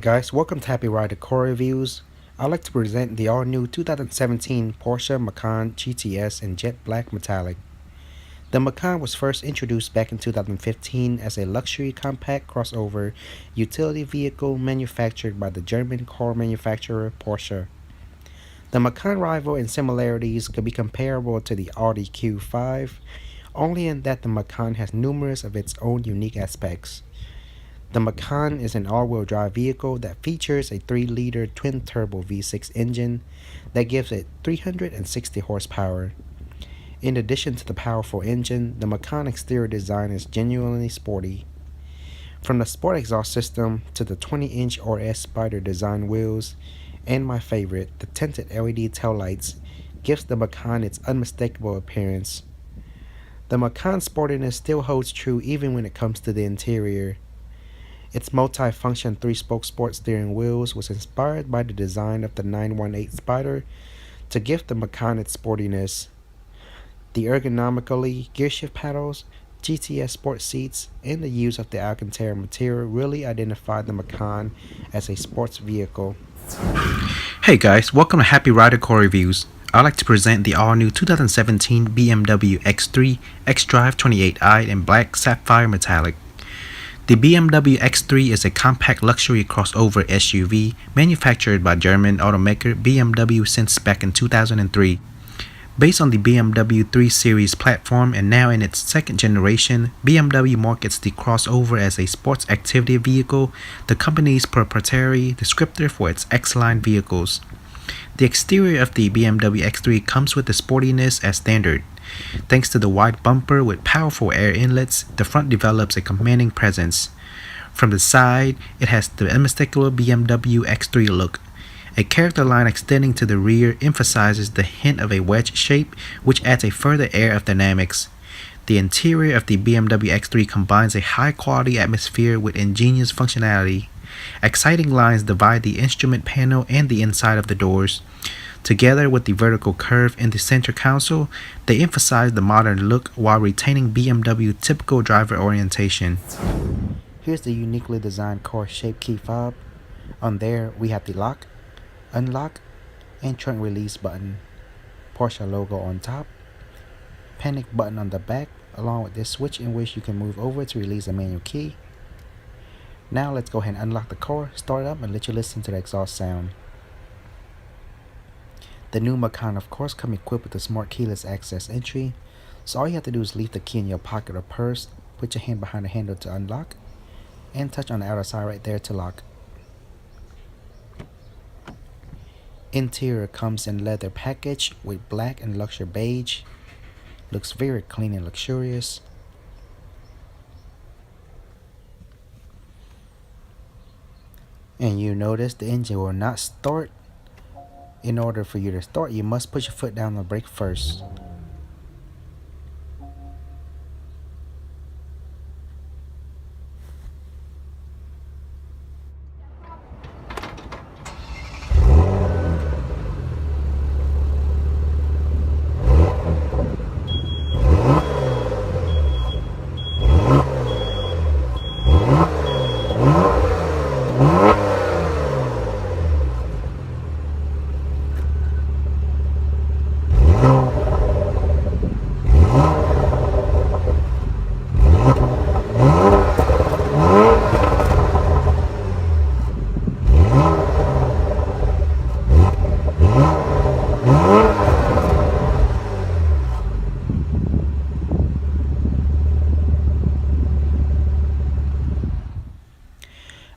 Guys, welcome to Happy Rider Car Reviews. I'd like to present the all-new 2017 Porsche Macan GTS in jet black metallic. The Macan was first introduced back in 2015 as a luxury compact crossover utility vehicle manufactured by the German car manufacturer Porsche. The Macan rival in similarities could be comparable to the Audi Q5, only in that the Macan has numerous of its own unique aspects. The Macan is an all-wheel drive vehicle that features a 3-liter twin-turbo V6 engine that gives it 360 horsepower. In addition to the powerful engine, the Macan exterior design is genuinely sporty. From the sport exhaust system to the 20-inch RS Spider design wheels, and my favorite, the tinted LED taillights, gives the Macan its unmistakable appearance. The Macan sportiness still holds true even when it comes to the interior. Its multi-function 3-spoke sport steering wheels was inspired by the design of the 918 Spider to give the Macan its sportiness. The ergonomically gearshift paddles, GTS sport seats, and the use of the Alcantara material really identify the Macan as a sports vehicle. Hey guys, welcome to Happy Rider Car Reviews. I'd like to present the all-new 2017 BMW X3 xDrive 28i in black sapphire metallic. The BMW X3 is a compact luxury crossover SUV manufactured by German automaker BMW since back in 2003. Based on the BMW 3 Series platform and now in its second generation, BMW markets the crossover as a sports activity vehicle, the company's proprietary descriptor for its X-line vehicles. The exterior of the BMW X3 comes with the sportiness as standard. Thanks to the wide bumper with powerful air inlets, the front develops a commanding presence. From the side, it has the unmistakable BMW X3 look. A character line extending to the rear emphasizes the hint of a wedge shape, which adds a further air of dynamics. The interior of the BMW X3 combines a high-quality atmosphere with ingenious functionality. Exciting lines divide the instrument panel and the inside of the doors. Together with the vertical curve in the center console, they emphasize the modern look while retaining BMW typical driver orientation. Here's the uniquely designed car-shaped key fob. On there, we have the lock, unlock, and trunk release button, Porsche logo on top, panic button on the back, along with this switch in which you can move over to release the manual key. Now let's go ahead and unlock the car, start it up, and let you listen to the exhaust sound. The new Macan of course comes equipped with a smart keyless access entry, so all you have to do is leave the key in your pocket or purse, put your hand behind the handle to unlock, and touch on the outer side right there to lock. Interior comes in leather package with black and luxury beige. Looks very clean and luxurious. And you notice the engine will not start. In order for you to start, you must put your foot down on the brake first.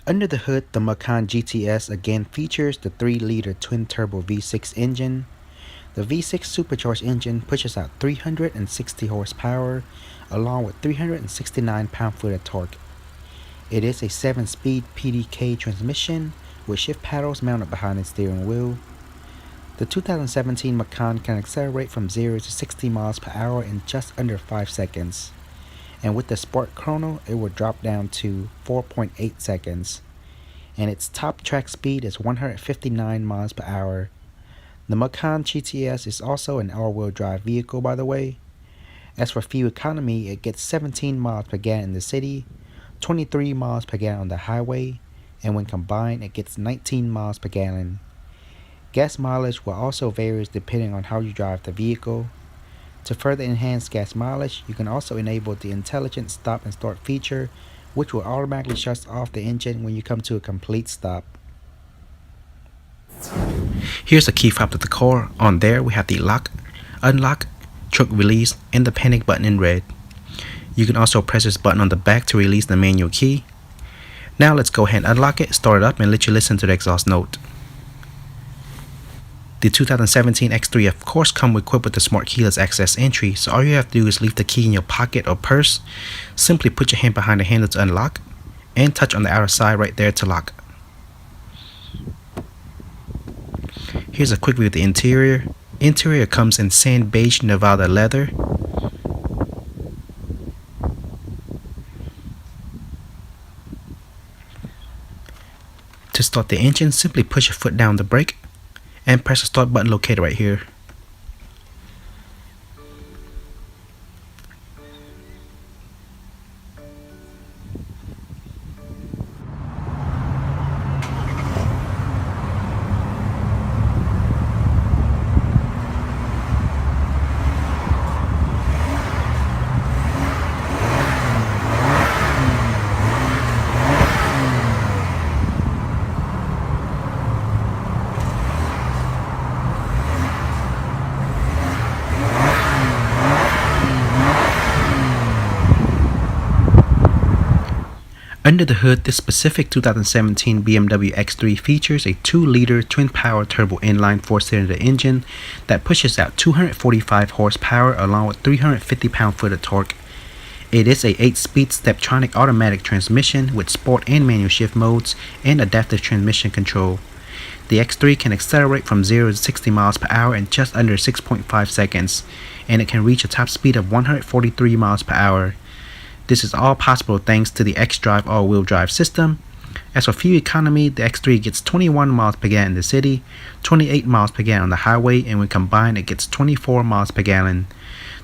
Under the hood, the Macan GTS again features the 3-liter twin-turbo V6 engine. The V6 supercharged engine pushes out 360 horsepower along with 369 pound-foot of torque. It is a 7-speed PDK transmission with shift paddles mounted behind the steering wheel. The 2017 Macan can accelerate from 0 to 60 miles per hour in just under 5 seconds. And with the Sport Chrono, it will drop down to 4.8 seconds. And its top track speed is 159 miles per hour. The Macan GTS is also an all-wheel drive vehicle, by the way. As for fuel economy, it gets 17 miles per gallon in the city, 23 miles per gallon on the highway, and when combined it gets 19 miles per gallon. Gas mileage will also vary depending on how you drive the vehicle. To further enhance gas mileage, you can also enable the intelligent stop and start feature, which will automatically shut off the engine when you come to a complete stop. Here's the key fob to the car. On there we have the lock, unlock, choke release, and the panic button in red. You can also press this button on the back to release the manual key. Now let's go ahead and unlock it, start it up, and let you listen to the exhaust note. The 2017 X3 of course comes equipped with the smart keyless access entry, so all you have to do is leave the key in your pocket or purse, simply put your hand behind the handle to unlock, and touch on the outer side right there to lock. Here's a quick view of the interior. Interior comes in sand beige Nevada leather. To start the engine, simply push your foot down the brake and press the start button located right here. Under the hood, this specific 2017 BMW X3 features a 2-liter twin-power turbo inline 4-cylinder engine that pushes out 245 horsepower along with 350 pound-foot of torque. It is a 8-speed Steptronic automatic transmission with sport and manual shift modes and adaptive transmission control. The X3 can accelerate from 0 to 60 miles per hour in just under 6.5 seconds, and it can reach a top speed of 143 miles per hour. This is all possible thanks to the xDrive all-wheel drive system. As for fuel economy, the X3 gets 21 miles per gallon in the city, 28 miles per gallon on the highway, and when combined it gets 24 miles per gallon.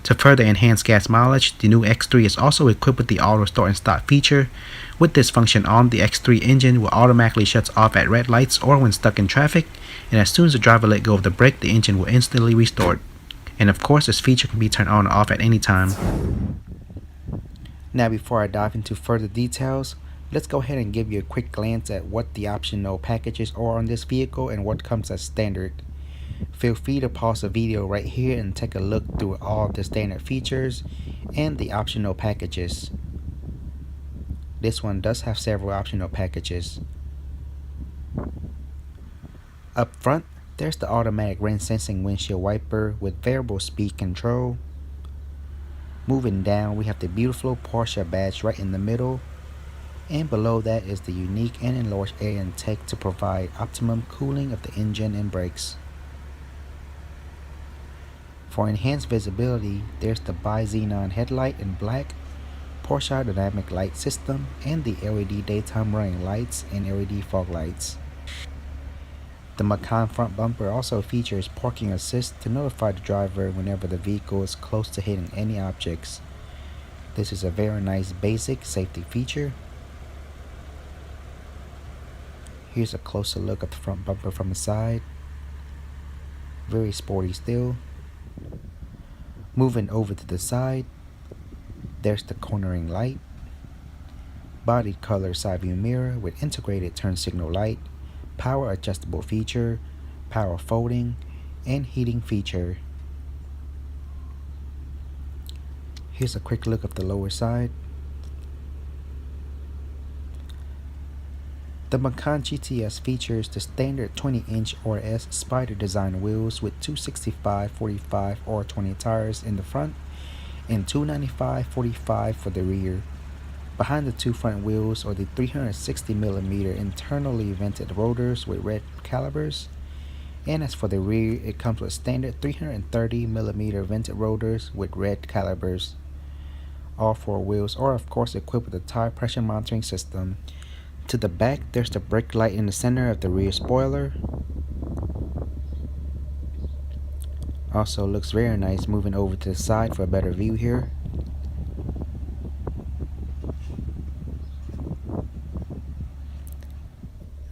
To further enhance gas mileage, the new X3 is also equipped with the auto start and stop feature. With this function on, the X3 engine will automatically shut off at red lights or when stuck in traffic, and as soon as the driver let go of the brake, the engine will instantly restart. And of course, this feature can be turned on or off at any time. Now before I dive into further details, let's go ahead and give you a quick glance at what the optional packages are on this vehicle and what comes as standard. Feel free to pause the video right here and take a look through all the standard features and the optional packages. This one does have several optional packages. Up front, there's the automatic rain sensing windshield wiper with variable speed control. Moving down, we have the beautiful Porsche badge right in the middle, and below that is the unique and enlarged air intake to provide optimum cooling of the engine and brakes. For enhanced visibility, there's the bi-xenon headlight in black, Porsche dynamic light system, and the LED daytime running lights and LED fog lights. The Macan front bumper also features parking assist to notify the driver whenever the vehicle is close to hitting any objects. This is a very nice basic safety feature. Here's a closer look at the front bumper from the side. Very sporty still. Moving over to the side, there's the cornering light, body color side view mirror with integrated turn signal light, power adjustable feature, power folding, and heating feature. Here's a quick look at the lower side. The Macan GTS features the standard 20-inch RS Spider design wheels with 265/45 R20 tires in the front and 295/45 for the rear. Behind the two front wheels are the 360mm internally vented rotors with red calipers, and as for the rear, it comes with standard 330mm vented rotors with red calipers. All four wheels are of course equipped with a tire pressure monitoring system. To the back, there's the brake light in the center of the rear spoiler. Also looks very nice. Moving over to the side for a better view here.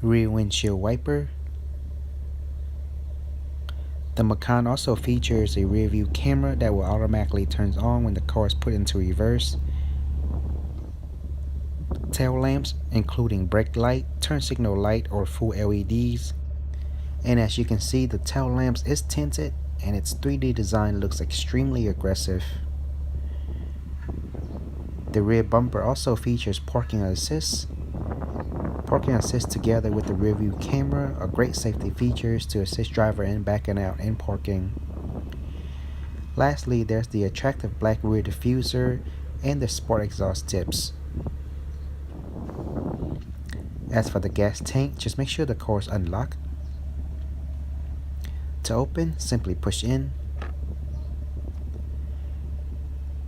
rear windshield wiper. The Macan also features a rear view camera that will automatically turn on when the car is put into reverse. Tail lamps including brake light, turn signal light, or full LEDs. And as you can see, the tail lamps is tinted and its 3D design looks extremely aggressive. The rear bumper also features parking assist. Parking assist together with the rear view camera are great safety features to assist driver in backing out and parking. Lastly, there's the attractive black rear diffuser and the sport exhaust tips. As for the gas tank, just make sure the car is unlocked. To open, simply push in.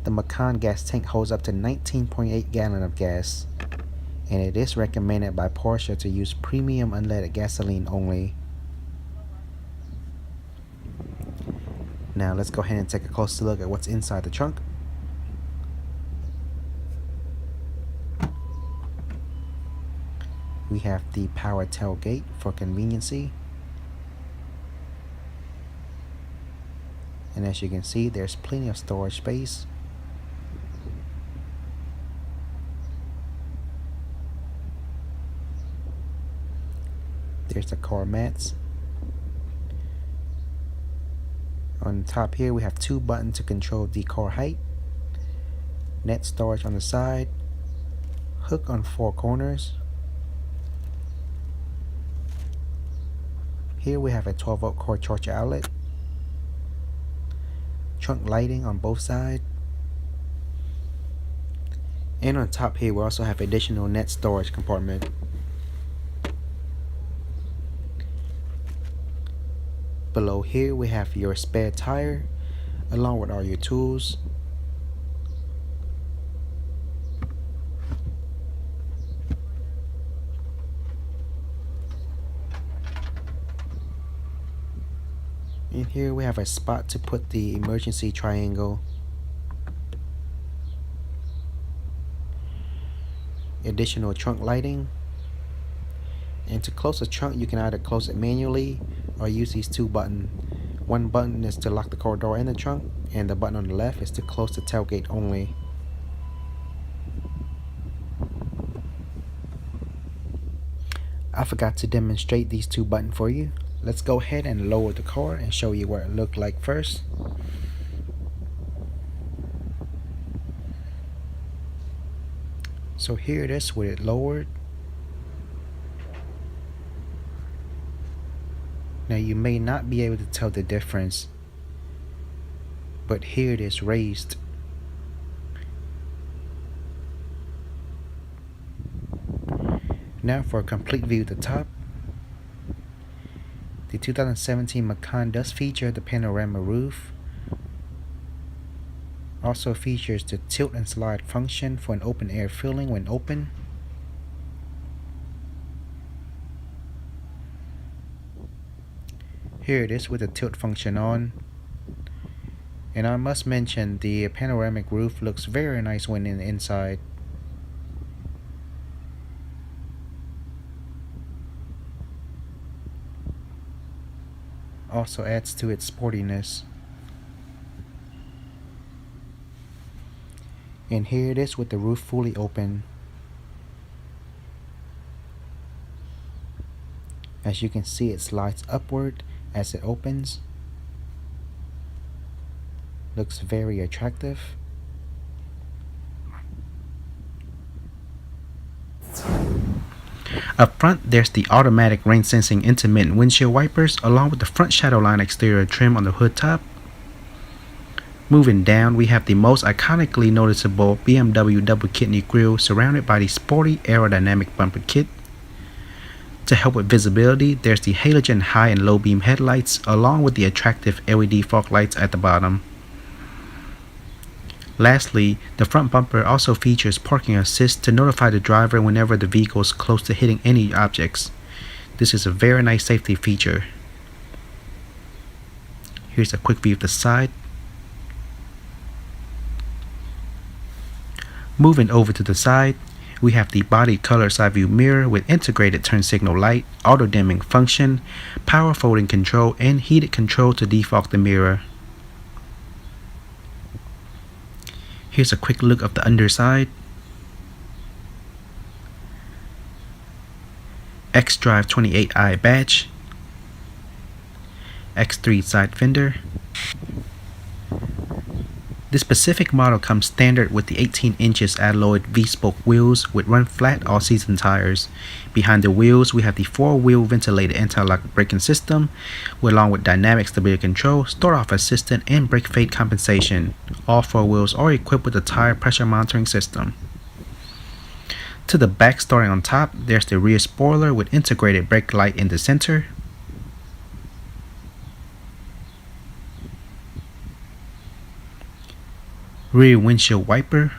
The Macan gas tank holds up to 19.8 gallons of gas, and it is recommended by Porsche to use premium unleaded gasoline only. Now let's go ahead and take a closer look at what's inside the trunk. We have the power tailgate for conveniency. And as you can see, there's plenty of storage space. There's the car mats. On the top here, we have 2 buttons to control the car height. Net storage on the side. Hook on 4 corners. Here we have a 12-volt cord charger outlet. Trunk lighting on both sides. And on top here we also have additional net storage compartment. Below here we have your spare tire along with all your tools. And here we have a spot to put the emergency triangle. Additional trunk lighting. And to close the trunk, you can either close it manually or use these 2 buttons. One button is to lock the car door in the trunk, and the button on the left is to close the tailgate only. I forgot to demonstrate these 2 buttons for you. Let's go ahead and lower the car and show you what it looked like first. So here it is with it lowered. Now you may not be able to tell the difference, but here it is raised. Now for a complete view of the top. The 2017 Macan does feature the Panoramic Roof. Also features the tilt and slide function for an open air feeling when open. Here it is with the tilt function on. And I must mention the panoramic roof looks very nice when in the inside. Also adds to its sportiness. And here it is with the roof fully open. As you can see, it slides upward as it opens. Looks very attractive. Up front, there's the automatic rain sensing intermittent windshield wipers along with the front shadow line exterior trim on the hood top. Moving down, we have the most iconically noticeable BMW double kidney grille surrounded by the sporty aerodynamic bumper kit. To help with visibility, there's the halogen high and low beam headlights along with the attractive LED fog lights at the bottom. Lastly, the front bumper also features parking assist to notify the driver whenever the vehicle is close to hitting any objects. This is a very nice safety feature. Here's a quick view of the side. Moving over to the side, We have the body color side view mirror with integrated turn signal light, auto dimming function, power folding control, and heated control to defog the mirror. Here's a quick look of the underside. X-Drive 28i badge, X3 side fender. This specific model comes standard with the 18 inches alloyed V-spoke wheels with run flat all-season tires. Behind the wheels, we have the 4-wheel ventilated anti-lock braking system, along with dynamic stability control, start-off assistant, and brake fade compensation. All 4 wheels are equipped with a tire pressure monitoring system. To the back, starting on top, there's the rear spoiler with integrated brake light in the center. Rear windshield wiper.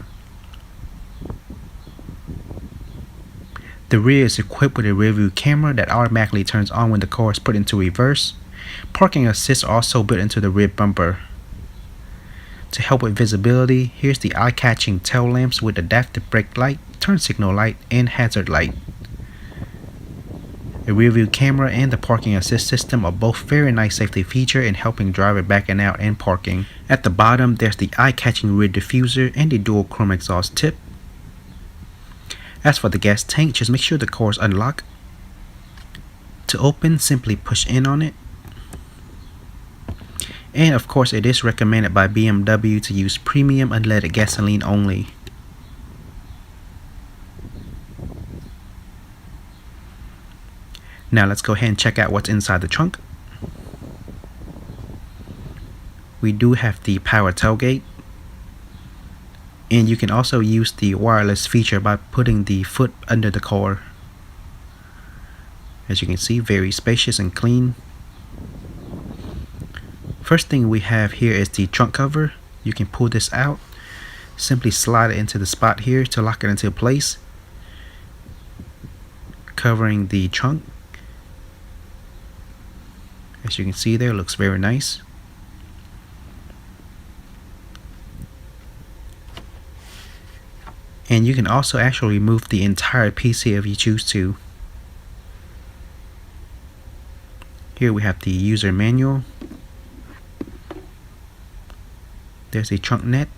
The rear is equipped with a rear view camera that automatically turns on when the car is put into reverse. Parking assist also built into the rear bumper. To help with visibility, here's the eye-catching tail lamps with adaptive brake light, turn signal light, and hazard light. The rear view camera and the parking assist system are both very nice safety feature in helping driver backing out and parking. At the bottom, there's the eye-catching rear diffuser and the dual chrome exhaust tip. As for the gas tank, just make sure the car is unlocked. To open, simply push in on it. And of course, it is recommended by BMW to use premium unleaded gasoline only. Now let's go ahead and check out what's inside the trunk. We do have the power tailgate, and you can also use the wireless feature by putting the foot under the car. As you can see, very spacious and clean. First thing we have here is the trunk cover. You can pull this out, simply slide it into the spot here to lock it into place, covering the trunk. As you can see there, it looks very nice. And you can also actually remove the entire PC if you choose to. Here we have the user manual. There's a trunk net.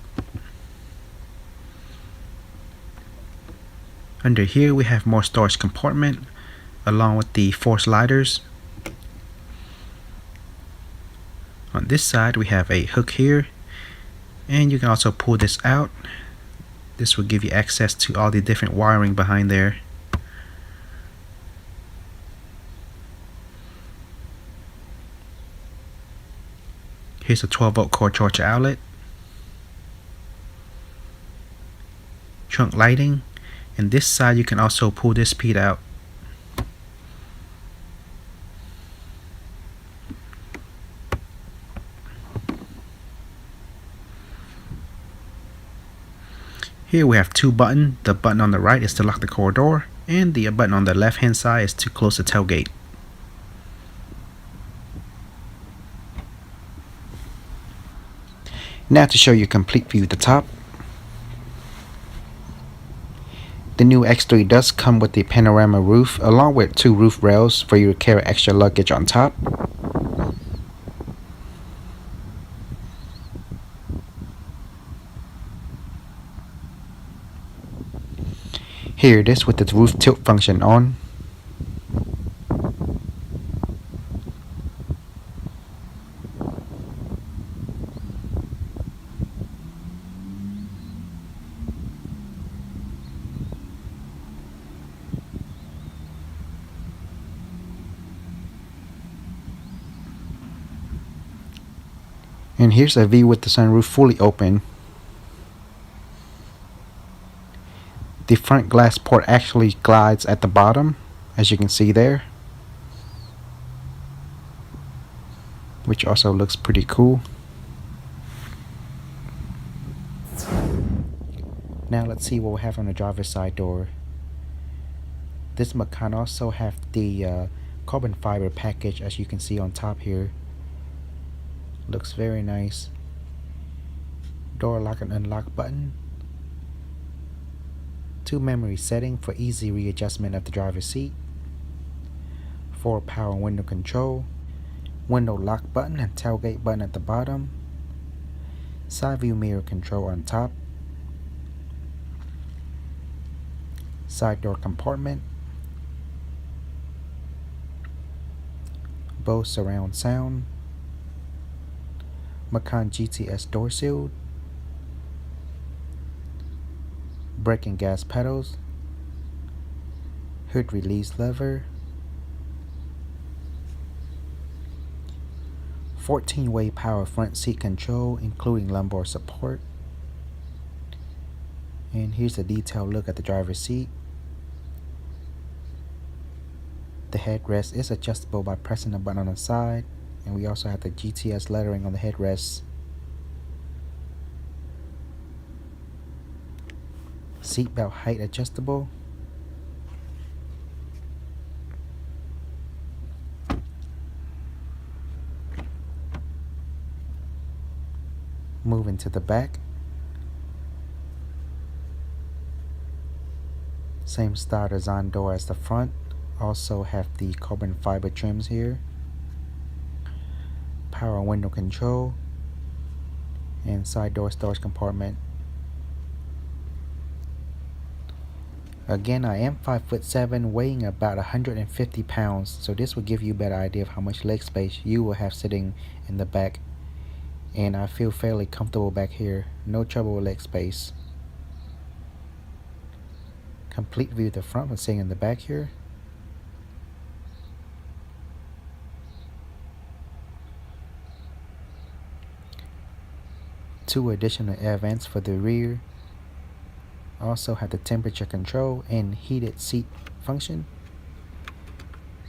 Under here we have more storage compartment along with the 4 sliders. On this side we have a hook here, and you can also pull this out. This will give you access to all the different wiring behind there. Here's a 12-volt cord charger outlet, trunk lighting, and this side you can also pull this piece out. Here we have 2 buttons. The button on the right is to lock the car door, and the button on the left hand side is to close the tailgate. Now to show you a complete view of the top. The new X3 does come with the panoramic roof along with 2 roof rails for you to carry extra luggage on top. Here it is with the roof tilt function on. And here's a view with the sunroof fully open. The front glass port actually glides at the bottom, as you can see there, which also looks pretty cool. Now let's see what we have on the driver's side door. This Macan also have the carbon fiber package, as you can see on top here. Looks very nice. Door lock and unlock button. 2 memory settings for easy readjustment of the driver's seat, 4 power window control, window lock button and tailgate button at the bottom, side view mirror control on top, side door compartment, Bose surround sound, Macan GTS door seal, brake and gas pedals, hood release lever, 14-way power front seat control including lumbar support. And here's a detailed look at the driver's seat. The headrest is adjustable by pressing the button on the side, and we also have the GTS lettering on the headrest. Seatbelt height adjustable. Moving to the back. Same style design door as the front. Also have the carbon fiber trims here. Power window control. And side door storage compartment. Again, I am 5'7", weighing about 150 pounds, so this will give you a better idea of how much leg space you will have sitting in the back. And I feel fairly comfortable back here, no trouble with leg space. Complete view of the front when sitting in the back here. Two additional air vents for the rear. Also have the temperature control and heated seat function.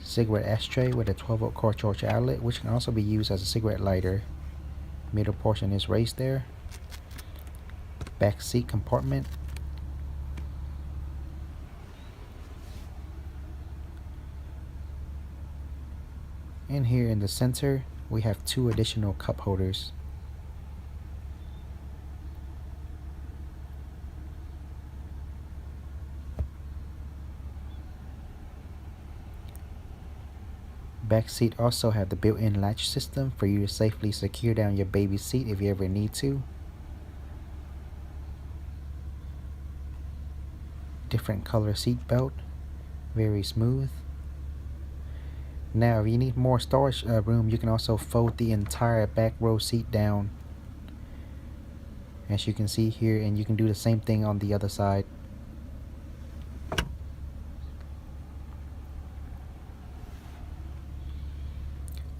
Cigarette ashtray with a 12-volt core charger outlet, which can also be used as a cigarette lighter. Middle portion is raised there. Back seat compartment. And here in the center, we have 2 additional cup holders. Back seat also have the built-in latch system for you to safely secure down your baby seat if you ever need to. Different color seat belt, very smooth. Now if you need more storage room, you can also fold the entire back row seat down, as you can see here, and you can do the same thing on the other side.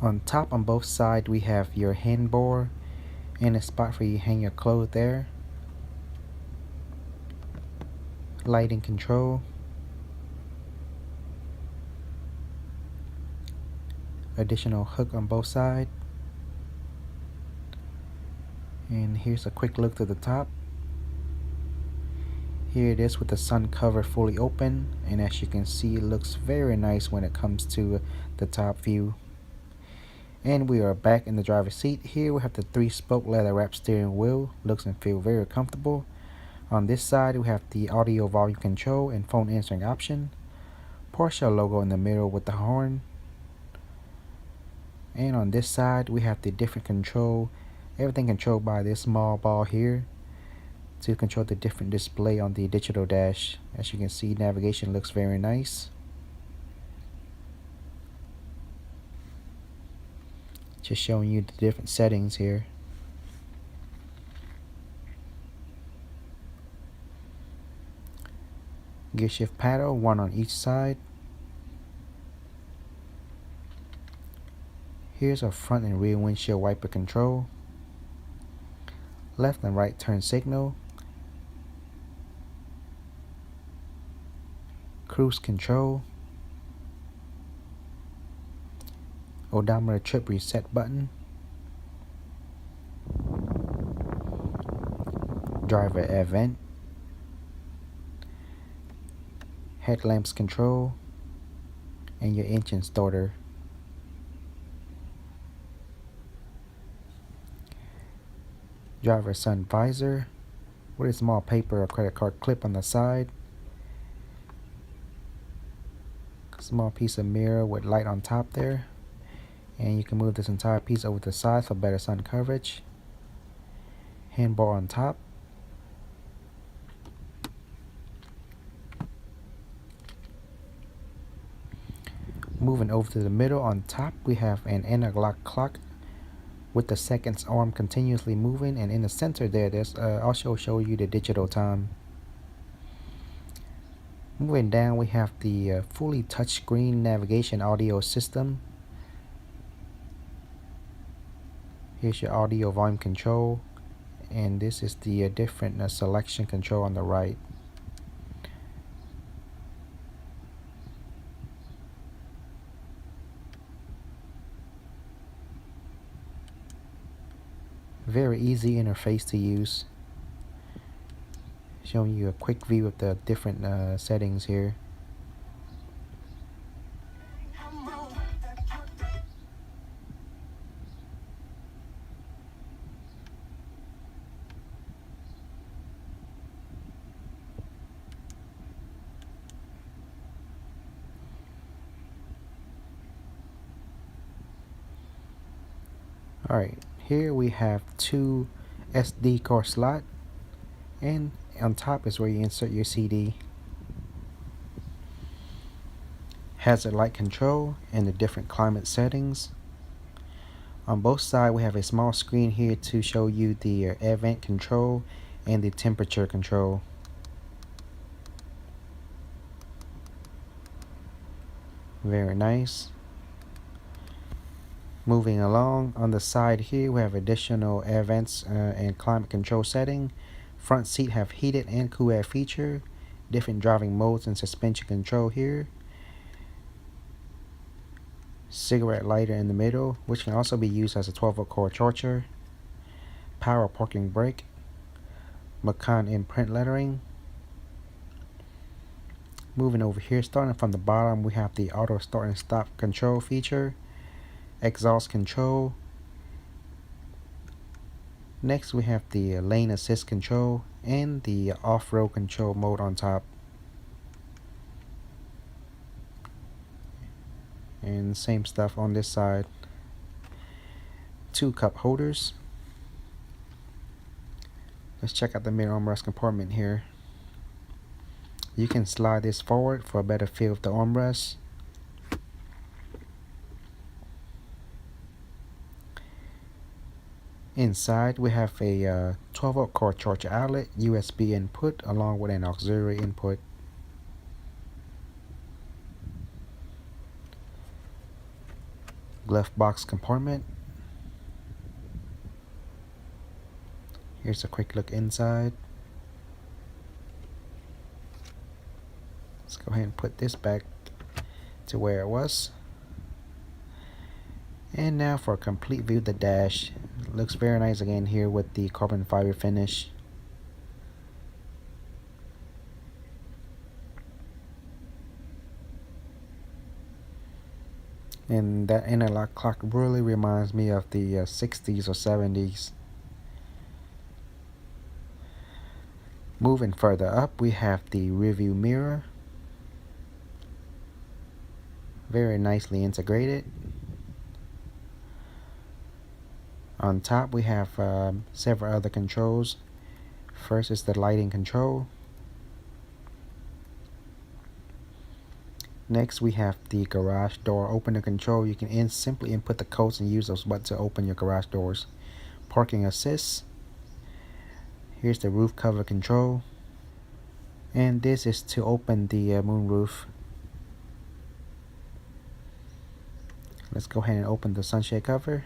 On top on both sides we have your handbar and a spot for you to hang your clothes there. Lighting control. Additional hook on both sides. And here's a quick look to the top. Here it is with the sun cover fully open, and as you can see, it looks very nice when it comes to the top view. And we are back in the driver's seat. Here we have the 3-spoke leather wrap steering wheel. Looks and feel very comfortable. On this side we have the audio volume control and phone answering option. Porsche logo in the middle with the horn. And on this side we have the different control. Everything controlled by this small ball here to control the different display on the digital dash. As you can see, navigation looks very nice. Just showing you the different settings here. Gear shift paddle, 1 on each side. Here's our front and rear windshield wiper control. Left and right turn signal. Cruise control. Odometer trip reset button. Driver air vent. Headlamps control. And your engine starter. Driver sun visor with a small paper or credit card clip on the side. Small piece of mirror with light on top there. And you can move this entire piece over to the side for better sun coverage. Handbar on top. Moving over to the middle, on top we have an analog clock with the seconds arm continuously moving, and in the center there's also show you the digital time. Moving down, we have the fully touchscreen navigation audio system. Here's your audio volume control, and this is the different selection control on the right. Very easy interface to use. Showing you a quick view of the different settings here. Alright, here we have two SD card slot, and on top is where you insert your CD. Hazard light control and the different climate settings. On both sides we have a small screen here to show you the air vent control and the temperature control. Very nice. Moving along, on the side here we have additional air vents and climate control setting. Front seat have heated and cool air feature. Different driving modes and suspension control here. Cigarette lighter in the middle, which can also be used as a 12-volt cord charger. Power parking brake. Macan imprint lettering. Moving over here, starting from the bottom, we have the auto start and stop control feature. Exhaust control. Next we have the lane assist control and the off-road control mode on top. And same stuff on this side. Two cup holders. Let's check out the mirror armrest compartment here. You can slide this forward for a better feel of the armrest. Inside we have a 12-volt cord charger outlet, USB input along with an auxiliary input. Glove box compartment. Here's a quick look inside. Let's go ahead and put this back to where it was. And now for a complete view of the dash. Looks very nice again here with the carbon fiber finish. And that analog clock really reminds me of the 60s or 70s. Moving further up, we have the rearview mirror. Very nicely integrated. On top we have several other controls. First is the lighting control. Next we have the garage door opener control. You can simply input the codes and use those buttons to open your garage doors. Parking assist. Here's the roof cover control. And this is to open the moonroof. Let's go ahead and open the sunshade cover.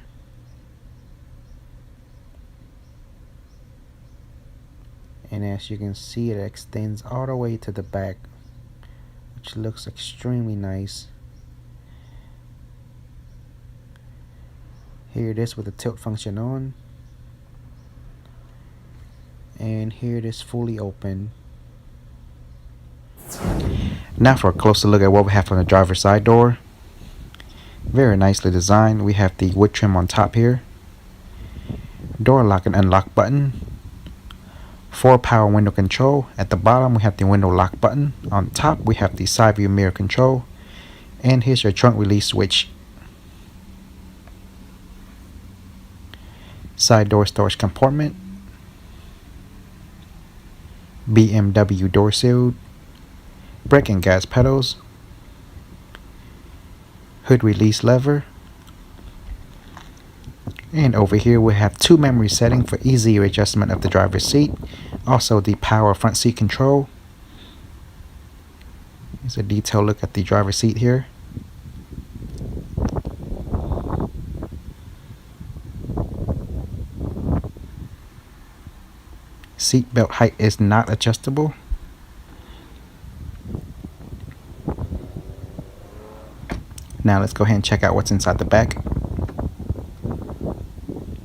And as you can see, it extends all the way to the back, which looks extremely nice. Here it is with the tilt function on. And here it is fully open. Now for a closer look at what we have on the driver's side door. Very nicely designed. We have the wood trim on top here. Door lock and unlock button. 4 power window control. At the bottom we have the window lock button. On top we have the side view mirror control. And here's your trunk release switch. Side door storage compartment. BMW door seal. Brake and gas pedals. Hood release lever. And over here we have two memory settings for easier adjustment of the driver's seat. Also the power front seat control. Here's a detailed look at the driver's seat here. Seat belt height is not adjustable. Now let's go ahead and check out what's inside the back.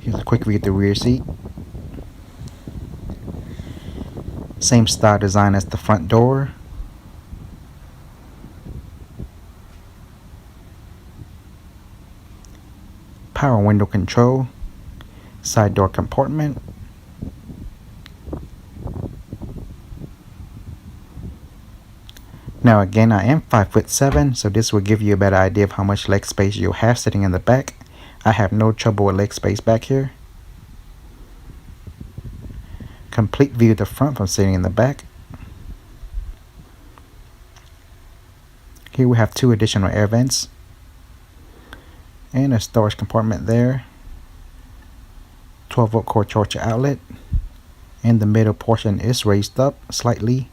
Here's a quick view of the rear seat. Same style design as the front door. Power window control. Side door compartment. Now again, I am 5'7", so this will give you a better idea of how much leg space you'll have sitting in the back. I have no trouble with leg space back here. Complete view of the front from sitting in the back. Here we have two additional air vents. And a storage compartment there. 12-volt core charger outlet. And the middle portion is raised up slightly.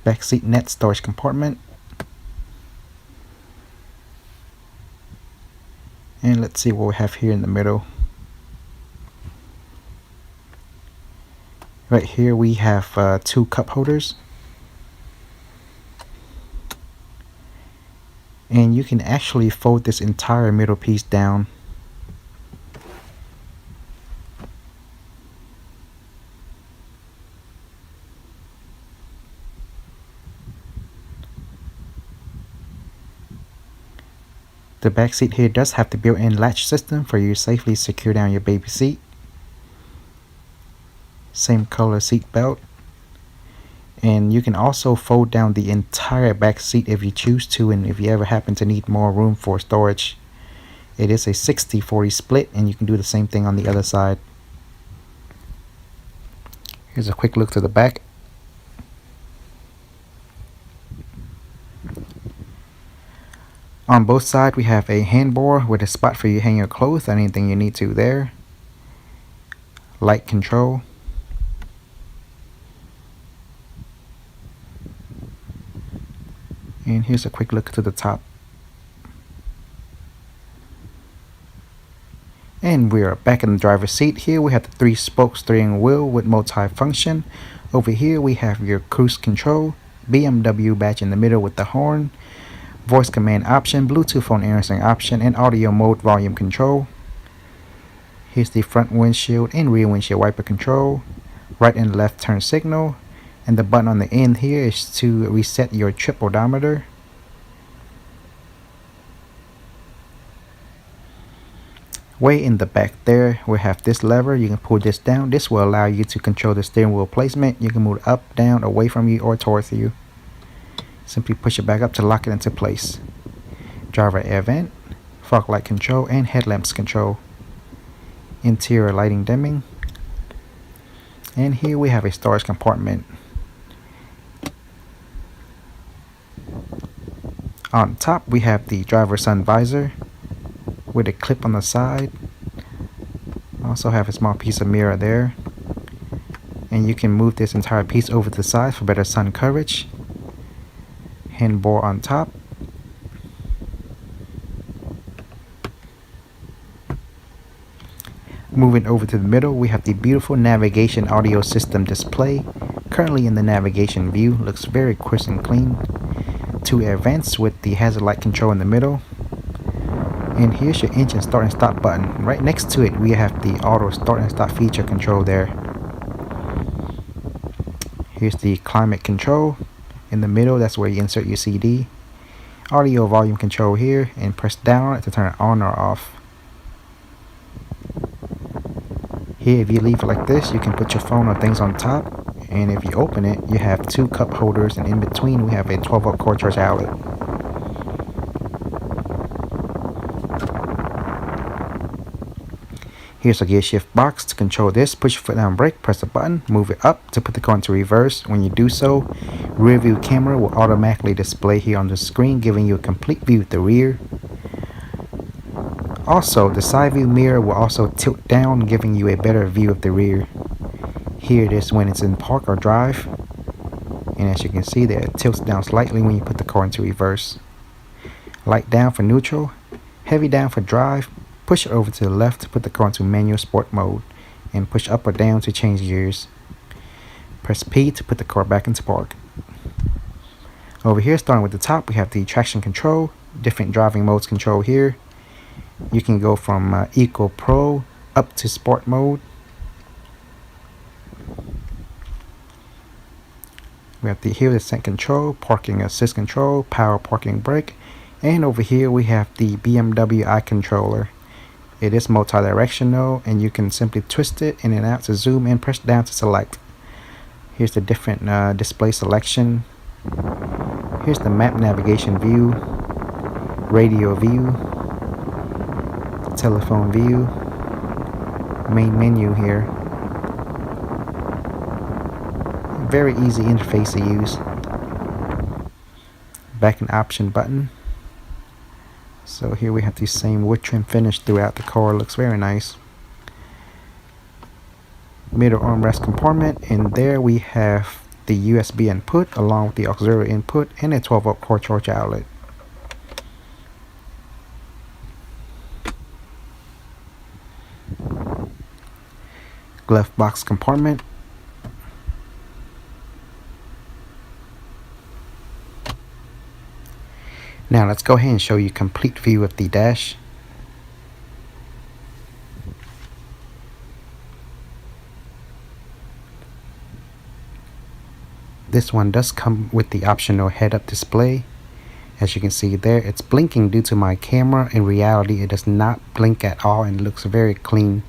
Back seat net storage compartment. And let's see what we have here in the middle. Right here we have two cup holders. And you can actually fold this entire middle piece down. The back seat here does have the built-in latch system for you to safely secure down your baby seat. Same color seat belt. And you can also fold down the entire back seat if you choose to, and if you ever happen to need more room for storage. It is a 60-40 split, and you can do the same thing on the other side. Here's a quick look to the back. On both sides we have a handbar with a spot for you to hang your clothes, anything you need to there. Light control. And here's a quick look to the top. And we are back in the driver's seat. Here we have the 3-spoke steering wheel with multi-function. Over here we have your cruise control, BMW badge in the middle with the horn, voice command option, Bluetooth phone answering option, and audio mode volume control. Here's the front windshield and rear windshield wiper control, right and left turn signal, and the button on the end here is to reset your trip odometer. Way in the back there we have this lever. You can pull this down. This will allow you to control the steering wheel placement. You can move it up, down, away from you, or towards you. Simply push it back up to lock it into place. Driver air vent, fog light control, and headlamps control. Interior lighting dimming. And here we have a storage compartment. On top we have the driver sun visor with a clip on the side. Also have a small piece of mirror there. And you can move this entire piece over to the side for better sun coverage. Handbar on top. Moving over to the middle, we have the beautiful navigation audio system display. Currently in the navigation view, looks very crisp and clean. Two air vents with the hazard light control in the middle. And here's your engine start and stop button. Right next to it we have the auto start and stop feature control there. Here's the climate control. In the middle, that's where you insert your CD. Audio volume control here, and press down on it to turn it on or off. Here, if you leave it like this, you can put your phone or things on top, And if you open it, you have two cup holders, and in between we have a 12-volt cord charge outlet. Here's a gear shift box. To control this, push your foot down brake, press the button, move it up to put the car into reverse. When you do so, rear view camera will automatically display here on the screen, giving you a complete view of the rear. Also, the side view mirror will also tilt down, giving you a better view of the rear. Here it is when it's in park or drive. And as you can see there, it tilts down slightly when you put the car into reverse. Light down for neutral, heavy down for drive. Push it over to the left to put the car into manual sport mode, and push up or down to change gears. Press P to put the car back into park. Over here, starting with the top, we have the traction control, different driving modes control here. You can go from Eco Pro up to sport mode. We have the hill descent control, parking assist control, power parking brake, and over here we have the BMW i controller. It is multi-directional, and you can simply twist it in and out to zoom and press down to select. Here's the different display selection. Here's the map navigation view, radio view, telephone view, main menu here. Very easy interface to use. Back and option button. So here we have the same wood trim finish throughout the car. Looks very nice. Middle armrest compartment, and there we have the USB input along with the auxiliary input and a 12-volt cord charge outlet. Glove box compartment. Now let's go ahead and show you a complete view of the dash. This one does come with the optional head-up display. As you can see there, it's blinking due to my camera. In reality, it does not blink at all and looks very clean.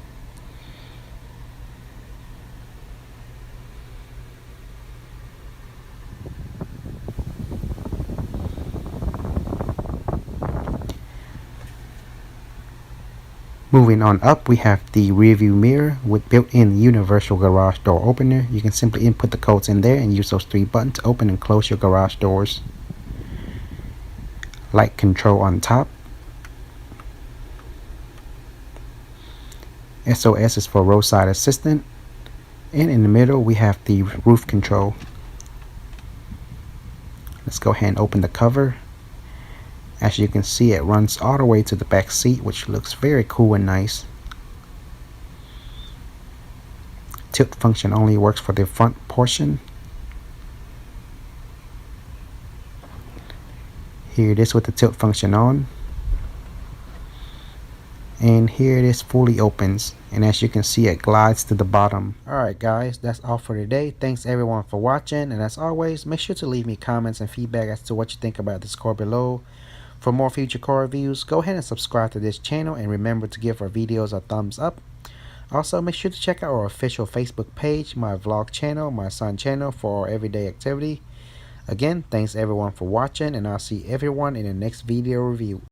Moving on up, we have the rear view mirror with built-in universal garage door opener. You can simply input the codes in there and use those three buttons to open and close your garage doors. Light control on top. SOS is for roadside assistant. And in the middle, we have the roof control. Let's go ahead and open the cover. As you can see, it runs all the way to the back seat, which looks very cool and nice. Tilt function only works for the front portion. Here it is with the tilt function on. And here it is fully opens, and as you can see, it glides to the bottom. Alright guys, that's all for today. Thanks everyone for watching, and as always, make sure to leave me comments and feedback as to what you think about this car below. For more future car reviews, go ahead and subscribe to this channel, and remember to give our videos a thumbs up. Also, make sure to check out our official Facebook page, my vlog channel, my son channel for our everyday activity. Again, thanks everyone for watching, and I'll see everyone in the next video review.